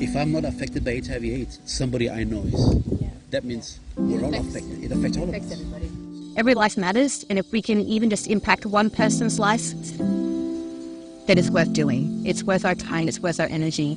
If I'm not affected by HIV/AIDS, somebody I know is. Yeah. That means we're all affected. It affects all of us. Everybody. Every life matters, and if we can even just impact one person's life, then it's worth doing. It's worth our time. It's worth our energy.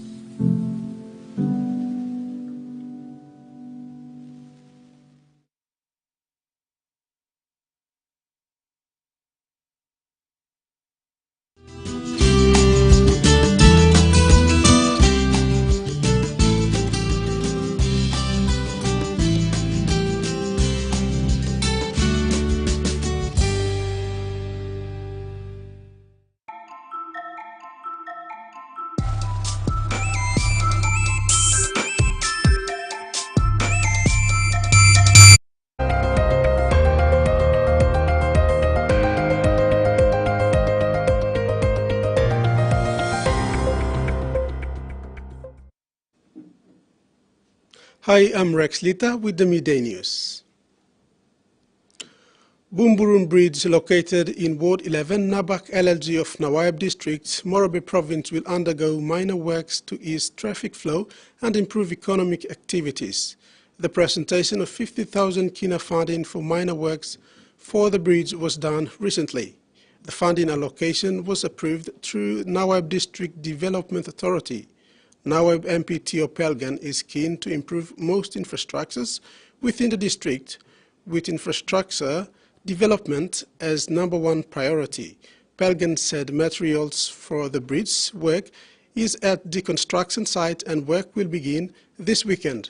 Hi, I'm Rex Lita with the Midday News. Bumburum Bridge, located in Ward 11, Nabak LLG of Nawab District, Morobe Province, will undergo minor works to ease traffic flow and improve economic activities. The presentation of 50,000 kina funding for minor works for the bridge was done recently. The funding allocation was approved through Nawab District Development Authority. Nawab MP Teo Pelgan is keen to improve most infrastructures within the district, with infrastructure development as #1 priority. Pelgan said materials for the bridge work is at the construction site and work will begin this weekend.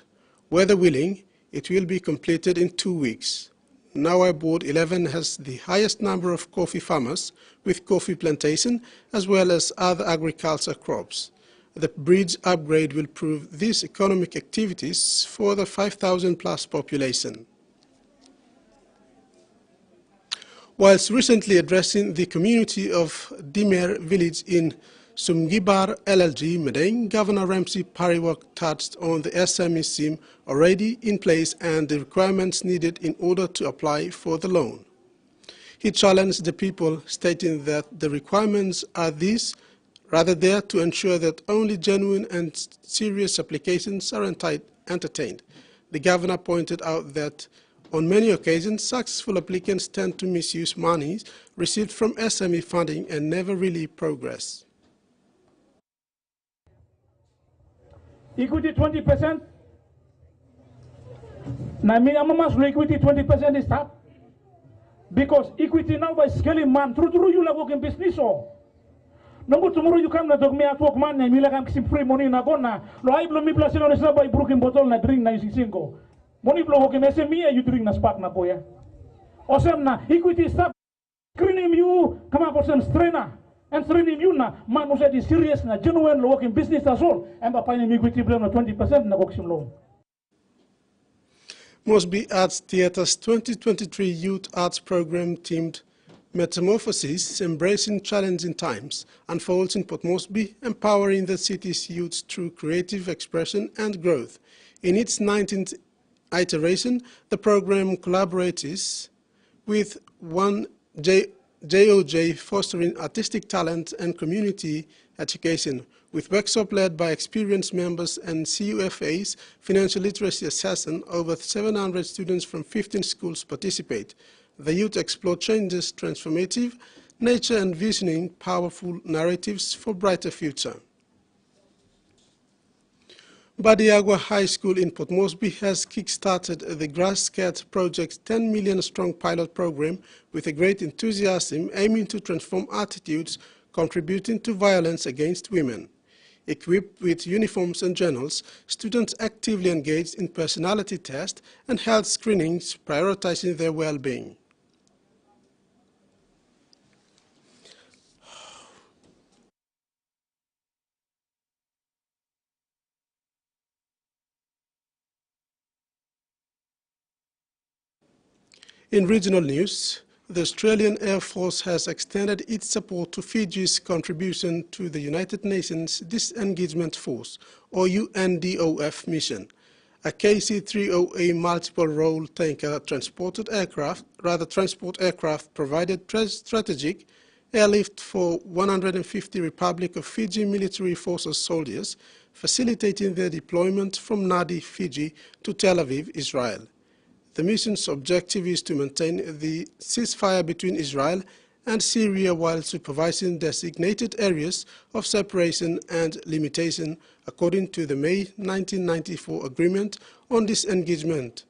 Weather willing, it will be completed in 2 weeks. Nawab Ward 11 has the highest number of coffee farmers with coffee plantation as well as other agriculture crops. The bridge upgrade will prove these economic activities for the 5,000 plus population. Whilst recently addressing the community of Dimer village in Sumgibar LLG, Medang, Governor Ramsey Pariwak touched on the SME scheme already in place and the requirements needed in order to apply for the loan. He challenged the people, stating that the requirements are these, rather there to ensure that only genuine and serious applications are entertained. The governor pointed out that on many occasions, successful applicants tend to misuse monies received from SME funding and never really progress. Equity 20%. Now, me equity 20% is that because equity now by scaling man through you like working business or. Number tomorrow you come na dog me at work man and you like I'm free money na gona. Lo I blow me plus on the by broken bottle na drink na single. Money blow hoke me you drink na spark na boya. Osem na equity stop screening you come up with some strainer and screening you na man who said is serious na genuine lo working business as all and by finding equity blame na 20% na working loan. Mosby Arts Theatre's 2023 Youth Arts Program themed Metamorphosis, Embracing Challenging Times, unfolds in Port Moresby, empowering the city's youth through creative expression and growth. In its 19th iteration, the program collaborates with JOJ, fostering artistic talent and community education, with workshop led by experienced members and CUFA's financial literacy assassin. Over 700 students from 15 schools participate. The youth explore changes, transformative nature, and visioning powerful narratives for brighter future. Badiagwa High School in Port Moresby has kick-started the Grasscat Project's 10 million strong pilot program with a great enthusiasm, aiming to transform attitudes contributing to violence against women. Equipped with uniforms and journals, students actively engaged in personality tests and health screenings, prioritizing their well-being. In regional news, the Australian Air Force has extended its support to Fiji's contribution to the United Nations Disengagement Force, or UNDOF mission. A KC-30A multiple-role tanker transport aircraft provided strategic airlift for 150 Republic of Fiji military forces soldiers, facilitating their deployment from Nadi, Fiji to Tel Aviv, Israel. The mission's objective is to maintain the ceasefire between Israel and Syria while supervising designated areas of separation and limitation according to the May 1994 Agreement on Disengagement.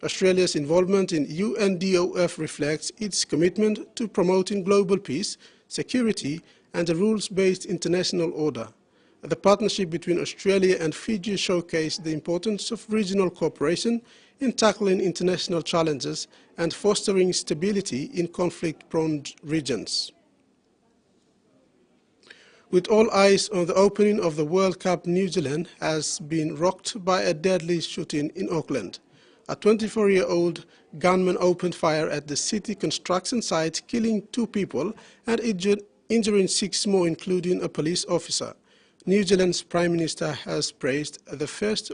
Australia's involvement in UNDOF reflects its commitment to promoting global peace, security and a rules-based international order. The partnership between Australia and Fiji showcased the importance of regional cooperation in tackling international challenges and fostering stability in conflict-prone regions. With all eyes on the opening of the World Cup, New Zealand has been rocked by a deadly shooting in Auckland. A 24-year-old gunman opened fire at the city construction site, killing 2 people and injuring 6 more, including a police officer. New Zealand's Prime Minister has praised the first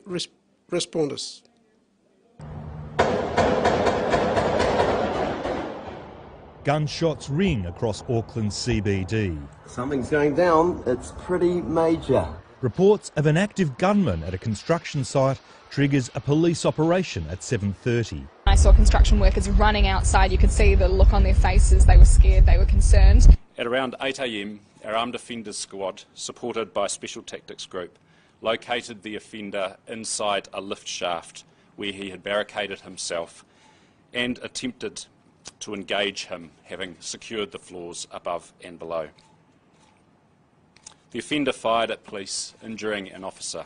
responders. Gunshots ring across Auckland's CBD. Something's going down. It's pretty major. Reports of an active gunman at a construction site triggers a police operation at 7:30. I saw construction workers running outside. You could see the look on their faces. They were scared, they were concerned. At around 8 a.m, our Armed Offenders Squad, supported by a Special Tactics Group, located the offender inside a lift shaft where he had barricaded himself and attempted to engage him, having secured the floors above and below. The offender fired at police, injuring an officer.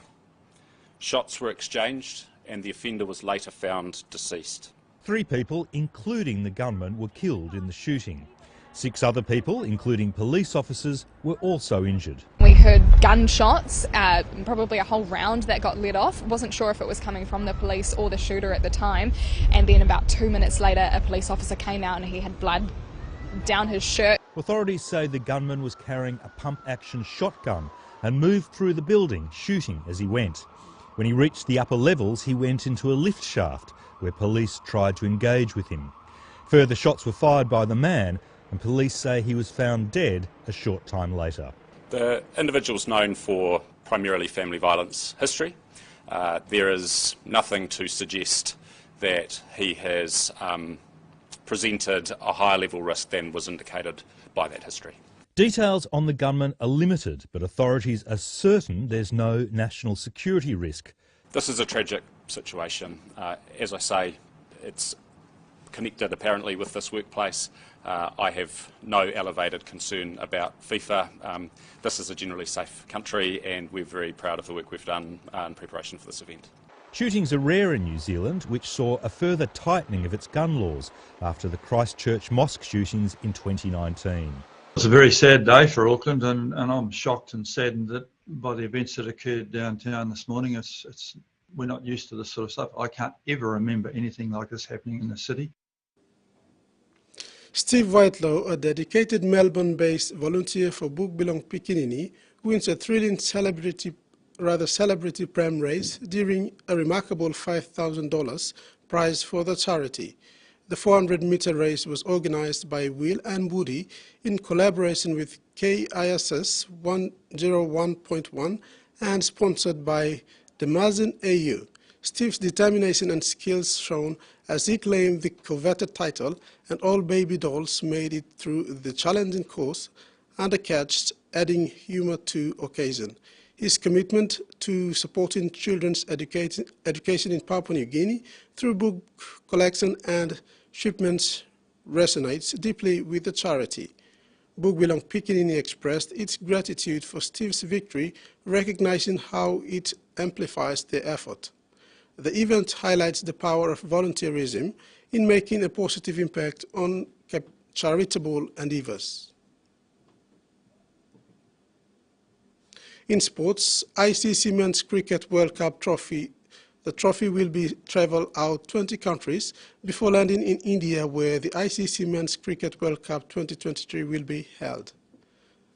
Shots were exchanged and the offender was later found deceased. 3 people, including the gunman, were killed in the shooting. 6 other people, including police officers, were also injured. We heard gunshots, probably a whole round that got let off. Wasn't sure if it was coming from the police or the shooter at the time. And then about 2 minutes later, a police officer came out and he had blood down his shirt. Authorities say the gunman was carrying a pump-action shotgun and moved through the building, shooting as he went. When he reached the upper levels, he went into a lift shaft where police tried to engage with him. Further shots were fired by the man, and police say he was found dead a short time later. The individual's known for primarily family violence history. There is nothing to suggest that he has presented a higher level risk than was indicated by that history. Details on the gunman are limited, but authorities are certain there's no national security risk. This is a tragic situation. As I say, it's connected apparently with this workplace. I have no elevated concern about FIFA. This is a generally safe country and we're very proud of the work we've done in preparation for this event. Shootings are rare in New Zealand, which saw a further tightening of its gun laws after the Christchurch mosque shootings in 2019. It's a very sad day for Auckland, and I'm shocked and saddened that by the events that occurred downtown this morning. We're not used to this sort of stuff. I can't ever remember anything like this happening in the city. Steve Whitelaw, a dedicated Melbourne-based volunteer for Book Belong Pikinini, wins a thrilling celebrity prem race during a remarkable $5,000 prize for the charity. The 400-meter race was organized by Will and Woody in collaboration with KISS 101.1 and sponsored by the Mazin AU. Steve's determination and skills shown as he claimed the coveted title, and all baby dolls made it through the challenging course uncatched, adding humor to occasion. His commitment to supporting children's education in Papua New Guinea through book collection and shipments resonates deeply with the charity. Book Belong Pikinini expressed its gratitude for Steve's victory, recognizing how it amplifies their effort. The event highlights the power of volunteerism in making a positive impact on charitable endeavors. In sports, ICC Men's Cricket World Cup Trophy. The trophy will be travel out 20 countries before landing in India, where the ICC Men's Cricket World Cup 2023 will be held.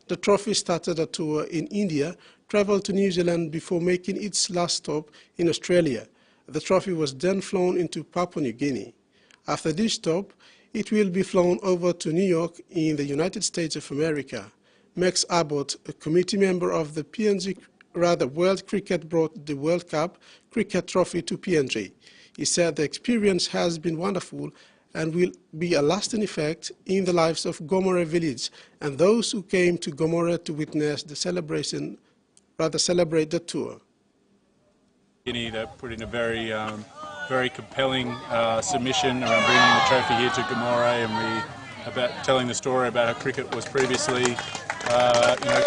The trophy started a tour in India, traveled to New Zealand before making its last stop in Australia. The trophy was then flown into Papua New Guinea. After this stop, it will be flown over to New York in the United States of America. Max Abbott, a committee member of the PNG World Cricket brought the World Cup cricket trophy to PNG. He said the experience has been wonderful and will be a lasting effect in the lives of Gomore village and those who came to Gomore to witness the celebration, celebrate the tour. Guinea that put in a very compelling submission around bringing the trophy here to Gomore, and about telling the story about how cricket was previously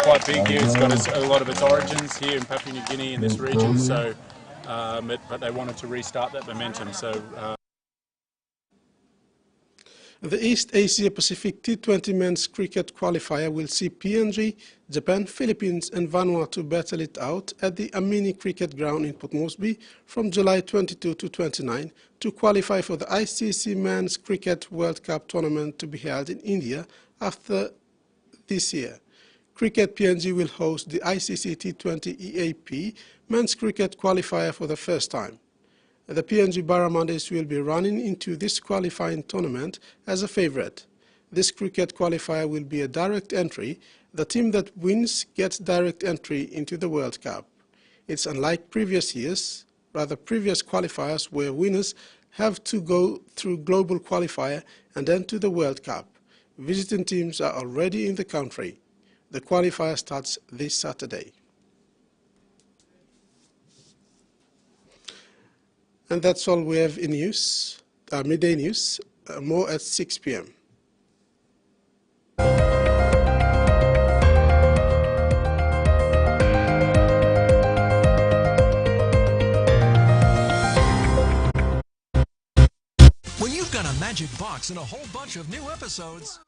quite big here. It's got a lot of its origins here in Papua New Guinea in this region, so but they wanted to restart that momentum. The East Asia Pacific T20 Men's Cricket Qualifier will see PNG, Japan, Philippines and Vanuatu battle it out at the Amini Cricket Ground in Port Moresby from July 22 to 29 to qualify for the ICC Men's Cricket World Cup tournament to be held in India after this year. Cricket PNG will host the ICC T20 EAP Men's Cricket Qualifier for the first time. The PNG Barramundis will be running into this qualifying tournament as a favourite. This cricket qualifier will be a direct entry. The team that wins gets direct entry into the World Cup. It's unlike previous years, previous qualifiers where winners have to go through global qualifier and then to the World Cup. Visiting teams are already in the country. The qualifier starts this Saturday. And that's all we have in news, midday news, more at 6 p.m. When you've got a magic box and a whole bunch of new episodes,